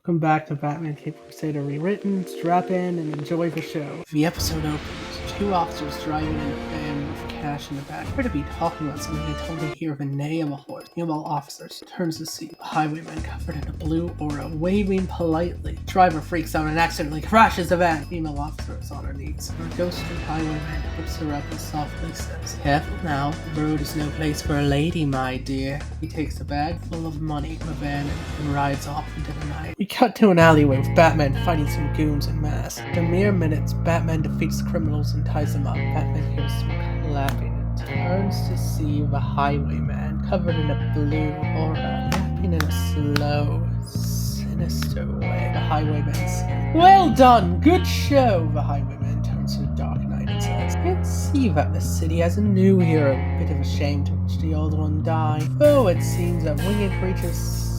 Welcome back to Batman Cape Crusader Rewritten. Strap in and enjoy the show. The episode opens. Two officers driving in a van with cash in the back appear to be talking about something until they hear the neigh of a horse. Meanwhile, officers turns to see a highwayman covered in a blue aura waving politely. Driver freaks out and accidentally crashes the van. Female officer is on her knees. Her ghostly highwayman whips her up and softly says, "Careful now, the road is no place for a lady, my dear." He takes a bag full of money from a van and rides off into the night. We cut to an alleyway with Batman fighting some goons en masse. In mere minutes, Batman defeats the criminals and ties them up. Batman hears some clapping and turns to see the highwayman covered in a blue aura, yapping in a slow, sinister way. The highwayman says, "Well done, good show." The highwayman turns to the Dark Knight and says, "I can see that the city has a new hero. Bit of a shame to watch the old one die. Though it seems that winged creatures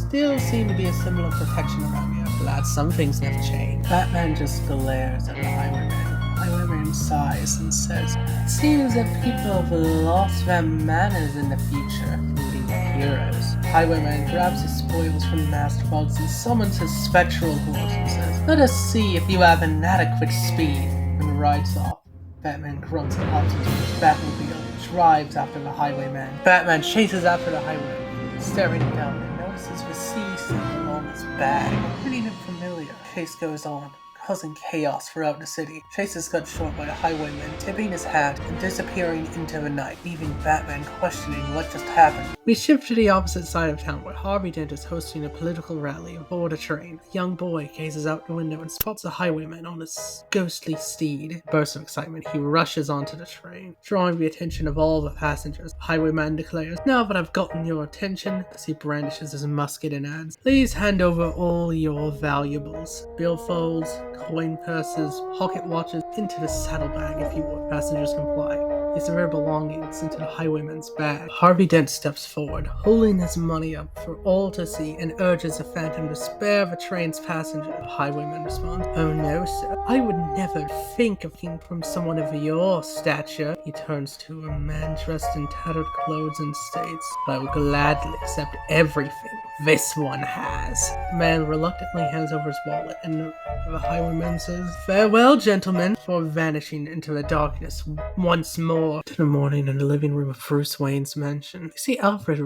still seem to be a similar protection around me. After that, some things never change." Batman just glares at the highwayman. The highwayman sighs and says, "It seems that people have lost their manners in the future, including heroes." The highwayman grabs his spoils from the masked thugs and summons his spectral horse and says, "Let us see if you have an adequate speed," and rides off. Batman grunts and hops into his Batmobile and drives after the highwayman. Batman chases after the highwayman, staring him down and notices the C symbol on his bag. Hitting him familiar. Chase goes on, causing chaos throughout the city. Chase is cut short by a highwayman tipping his hat and disappearing into the night, leaving Batman questioning what just happened. We shift to the opposite side of town where Harvey Dent is hosting a political rally aboard a train. A young boy gazes out the window and spots a highwayman on his ghostly steed. In a burst of excitement, he rushes onto the train, drawing the attention of all the passengers. The highwayman declares, "Now that I've gotten your attention," as he brandishes his musket and adds, "please hand over all your valuables. Billfolds, coin purses, pocket watches, into the saddlebag if you would." Passengers comply, placing their belongings into the highwayman's bag. Harvey Dent steps forward, holding his money up for all to see, and urges the Phantom to spare the train's passenger. The highwayman responds, "Oh no, sir. I would never think of taking from someone of your stature." He turns to a man dressed in tattered clothes and states, "But I will gladly accept everything this one has." The man reluctantly hands over his wallet, and the highwayman says, "Farewell, gentlemen," before vanishing into the darkness once more. To the morning in the living room of Bruce Wayne's mansion, we see Alfred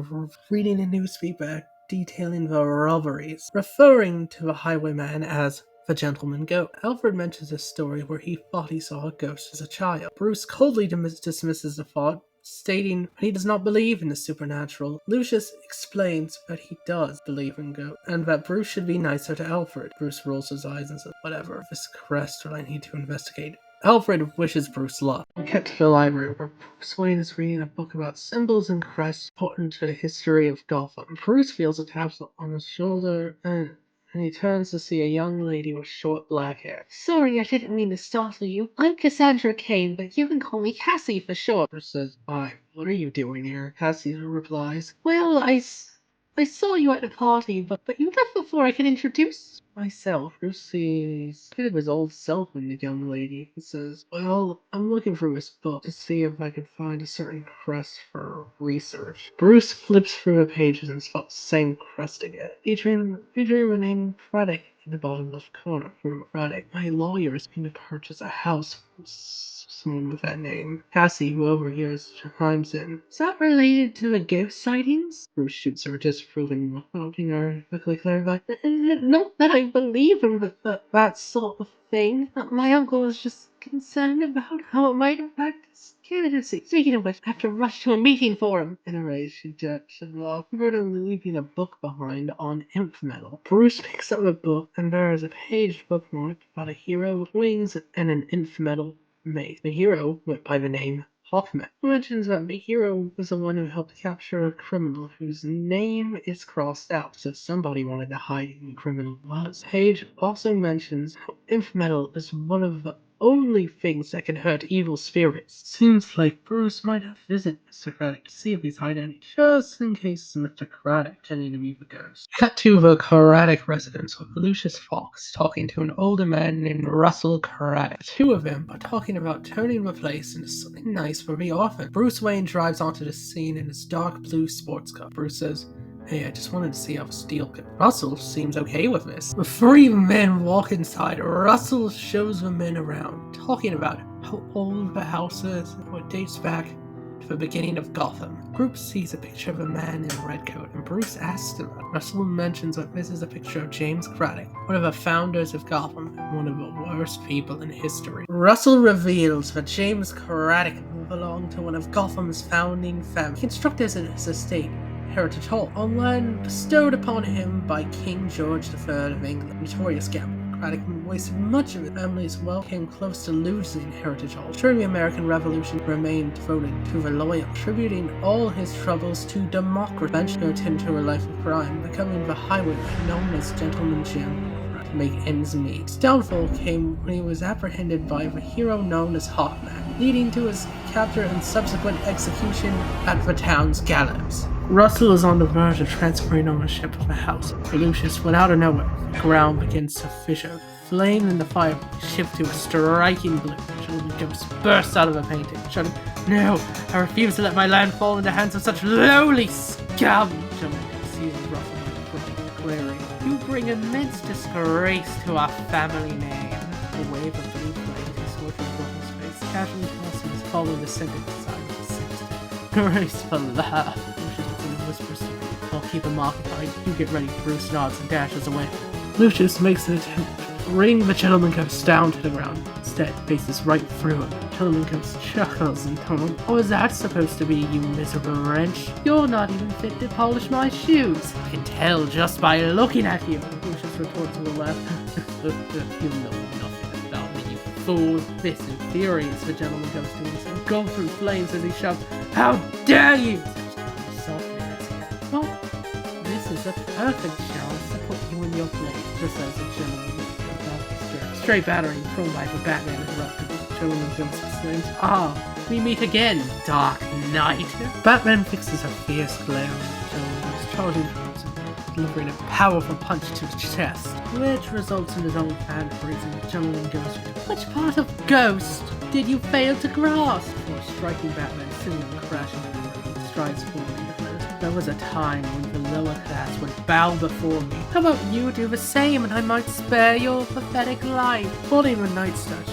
reading a newspaper detailing the robberies, referring to the highwayman as the gentleman goat. Alfred mentions a story where he thought he saw a ghost as a child. Bruce coldly dismisses the thought, stating he does not believe in the supernatural. Lucius explains that he does believe in ghosts, and that Bruce should be nicer to Alfred. Bruce rolls his eyes and says, "Whatever, this crest I need to investigate." Alfred wishes Bruce luck. We get to the library where Bruce Wayne is reading a book about symbols and crests important to the history of Gotham. Bruce feels a tap on his shoulder and he turns to see a young lady with short black hair. "Sorry, I didn't mean to startle you. I'm Cassandra Cain, but you can call me Cassie for short." Bruce says, "Why, what are you doing here?" Cassie replies, "Well, I saw you at the party, but you left before I could introduce myself." Bruce sees a bit of his old self in the young lady. He says, "Well, I'm looking through this book to see if I can find a certain crest for research." Bruce flips through the pages and spots the same crest again, featuring the name Frederick in the bottom left corner. From Frederick, "My lawyer is going to purchase a house from someone with that name." Cassie, who overhears, chimes in, Is that related to the ghost sightings?" Bruce shoots her a disapproving look, prompting her to quickly clarify, "Not that I believe in that sort of thing. My uncle was just concerned about how it might affect his candidacy. Speaking of which, I have to rush to a meeting for him." In a rage, she jets off, leaving a book behind on Imp Metal. Bruce picks up the book, and there is a page bookmarked about a hero with wings and an Imp Metal mace. The hero went by the name Hawkman. He mentions that the hero was the one who helped capture a criminal whose name is crossed out, so somebody wanted to hide who the criminal was. Page also mentions how Imp Metal is one of the only things that can hurt evil spirits. Seems like Bruce might have visited Mr. Craddock to see if he's hiding any, just in case Mr. Craddock pretending to be the ghost. Cut to the Craddock residence with Lucius Fox talking to an older man named Russell Craddock. The two of them are talking about turning the place into something nice for the orphan. Bruce Wayne drives onto the scene in his dark blue sports car. Bruce says, Hey, I just wanted to see how Steel could. Russell seems okay with this. The three men walk inside. Russell shows the men around, talking about how old the house is, how it dates back to the beginning of Gotham. The group sees a picture of a man in a red coat, and Bruce asks him. Russell mentions that this is a picture of James Craddock, one of the founders of Gotham, and one of the worst people in history. Russell reveals that James Craddock belonged to one of Gotham's founding families. He constructed his estate, Heritage Hall, on land bestowed upon him by King George III of England, notorious gambler. Craddock wasted much of his family's wealth, came close to losing Heritage Hall. During the American Revolution, remained devoted to the loyal, attributing all his troubles to democracy. Eventually returned to a life of crime, becoming the highwayman known as Gentleman Jim. To make ends meet. His downfall came when he was apprehended by the hero known as Hawkman, leading to his capture and subsequent execution at the town's gallows. Russell is on the verge of transferring ownership of the house. Lucius, when out of nowhere, the ground begins to fissure. Flame in the fire shift to a striking blue. Gentleman Ghost bursts out of a painting, shouting, "No, I refuse to let my land fall into the hands of such lowly scum!" Gentleman Ghost sees Russell glaring. "You bring immense disgrace to our family name." A wave of blue flame takes over Russell's face, casually tossing his fallen descendant aside with a graceful laugh. Whispers to me, "I'll keep him occupied. You get ready." Bruce nods and dashes away. Lucius makes an attempt to bring the Gentleman Ghost down to the ground. Instead, faces right through him. Gentleman Ghost chuckles and tells him, "What was that supposed to be, you miserable wretch? You're not even fit to polish my shoes. I can tell just by looking at you." Lucius retorts with a laugh. "You know nothing about me, you fool." This infuriates the Gentleman Ghost, and he's go through flames as he shouts, "How dare you!" "Well, this is a perfect chance to put you in your place," just as the Gentleman Ghost. Straight battering thrown by the Batman interrupted. The Gentleman Ghost exclaims, "Ah, we meet again, Dark Knight." Batman fixes a fierce glare on the Gentleman Ghost, charging towards him, delivering a powerful punch to his chest, which results in his own fan freezing. The Gentleman Ghost, "Which part of Ghost did you fail to grasp?" Before striking Batman, sending him crashing forward, he strides forward. "There was a time when the lower class would bow before me. How about you do the same, and I might spare your pathetic life?" Holding the knight statue,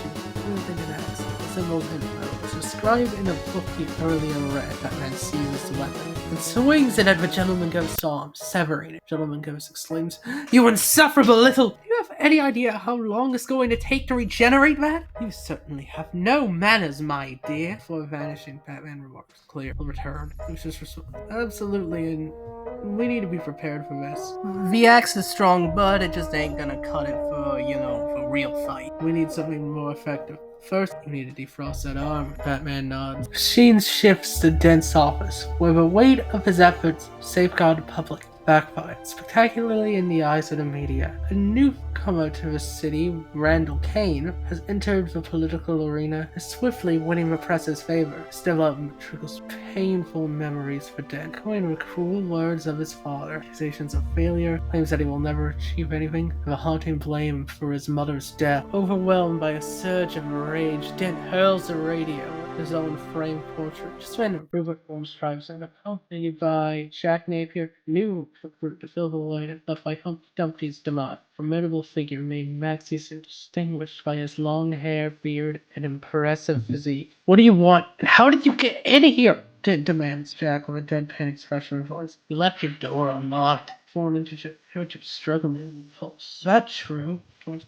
moved into an axe, the symbol of info, was described in a book he earlier read. Batman seizes the weapon and swings it at the Gentleman Ghost's arm, severing it. Gentleman Ghost exclaims, "You insufferable little! Do you have any idea how long it's going to take to regenerate that? You certainly have no manners, my dear." Before vanishing, Batman remarks, "Clear, will return." Lucius responds, "Absolutely, and we need to be prepared for this. The axe is strong, but it just ain't gonna cut it for, for real fight. We need something more effective. First, you need to defrost that arm." Batman nods. Sheen shifts to Dent's office, where the weight of his efforts to safeguard the public backfired spectacularly in the eyes of the media. A newcomer to the city, Randall Kane, has entered the political arena, is swiftly winning the press's favor. His development triggers painful memories for Dent, echoing the cruel words of his father, accusations of failure, claims that he will never achieve anything, and the haunting blame for his mother's death. Overwhelmed by a surge of rage, Dent hurls the radio at his own framed portrait. Just when Rupert Holmes drives in, accompanied by Jack Napier, new recruit to fill the void left by Humpty Dumpty's demise. Formidable figure made Maxie's distinguished by his long hair, beard, and impressive physique. "What do you want? And how did you get in here?" demands Jack with a deadpan expression in his voice. "You left your door unlocked." Fallen into a struggling impulse. "Is that true?"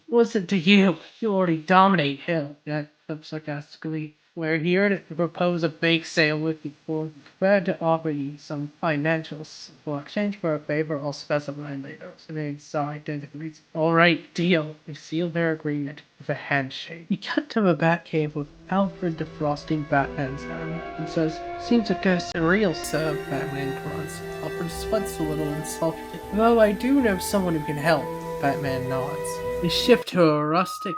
"Listen to you. You already dominate him." Jack flipped sarcastically. "We're here to propose a bake sale with you. We're glad to offer you some financial support. Exchange for a favor I'll specify later." Today, side agrees. "All right, deal." They seal their agreement with a handshake. He cut to the Batcave with Alfred defrosting Batman's hand and says, "Seems a ghost is real, sir." Batman grunts. Alfred sweats a little insultingly. "Though I do know someone who can help." Batman nods. They shift to a rustic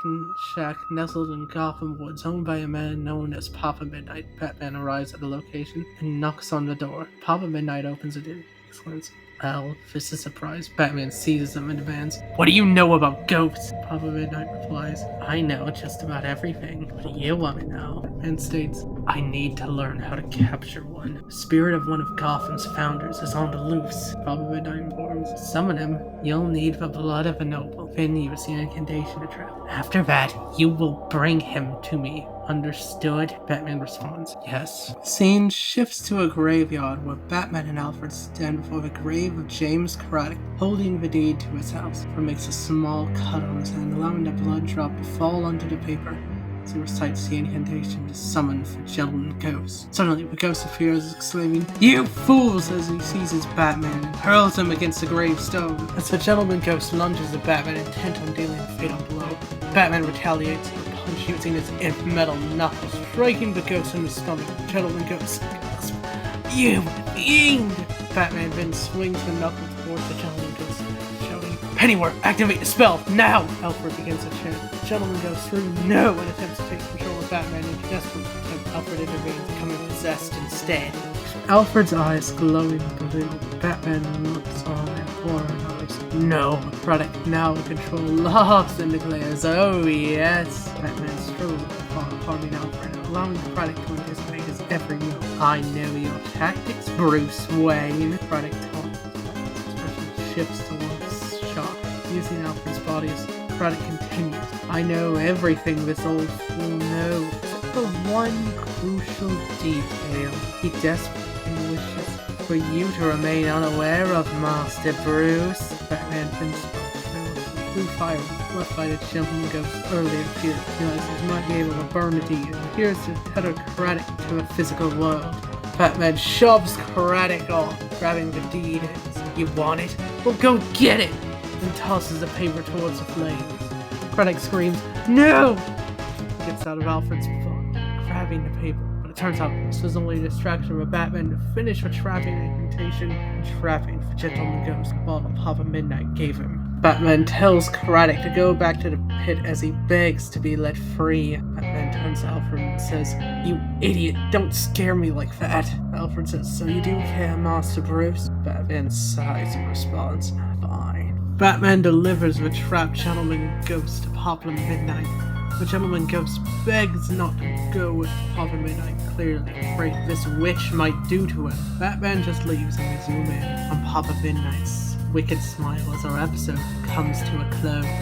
shack nestled in Gotham Woods, owned by a man known as Papa Midnight. Batman arrives at the location and knocks on the door. Papa Midnight opens it and exclaims, "Well, this is a surprise." Batman seizes him and demands, "What do you know about ghosts?" Papa Midnight replies, "I know just about everything. What do you want to know?" Batman states, I need to learn how to capture one. The spirit of one of Gotham's founders is on the loose. Papa Midnight informs. Summon him. You'll need the blood of a noble. Then use the incantation to trap. After that, you will bring him to me. Understood? Batman responds, yes. Scene shifts to a graveyard where Batman and Alfred stand before the grave of James Craddock, holding the deed to his house. Alfred makes a small cut on his hand, allowing the blood drop to fall onto the paper. As he recites the incantation to summon the gentleman ghost. Suddenly, the ghost appears, exclaiming, "You fools!" as he seizes Batman and hurls him against the gravestone. As the gentleman ghost lunges at Batman, intent on dealing a fatal blow, Batman retaliates with a punch using his metal knuckles, striking the ghost in the stomach. The gentleman ghost gasps, "You fiend!" Batman then swings the knuckle towards the gentleman ghost, shouting, "Pennyworth, activate the spell, now!" Alfred begins to chant. The gentleman goes through no and attempts to take control of Batman in a desperate attempt. Alfred intervenes, becoming possessed instead. Alfred's eyes glowing blue. Batman looks on in horror and others. No, Craddock, now in control, laughs and declares, "Oh yes." Batman strolls upon harming Alfred, allowing Craddock to anticipate his every move. "I know your tactics, Bruce Wayne." Craddock taunts. His expression shifts to one shock. Using Alfred's body as Craddock continues, "I know everything this old fool knows, except for one crucial detail. He desperately wishes for you to remain unaware of, Master Bruce." Batman finishes blue fire left by the gentleman ghost earlier appeared. Realizes he might be able to burn the deed, and appears to tether Craddock to a physical world. Batman shoves Craddock off, grabbing the deed. "You want it? Well, go get it!" and tosses the paper towards the flames. Craddock screams, "No!" He gets out of Alfred's phone, grabbing the paper, but it turns out this was only a distraction for Batman to finish the trapping incantation and trapping the gentleman ghost the bottle Papa Midnight gave him. Batman tells Craddock to go back to the pit as he begs to be let free. Batman turns to Alfred and says, "You idiot, don't scare me like that." Alfred says, "So you do care, Master Bruce?" Batman sighs in response, "Fine." Batman delivers the trapped gentleman ghost to Papa Midnight. The gentleman ghost begs not to go with Papa Midnight, clearly afraid this witch might do to him. Batman just leaves and we zoom in on Papa Midnight's wicked smile as our episode comes to a close.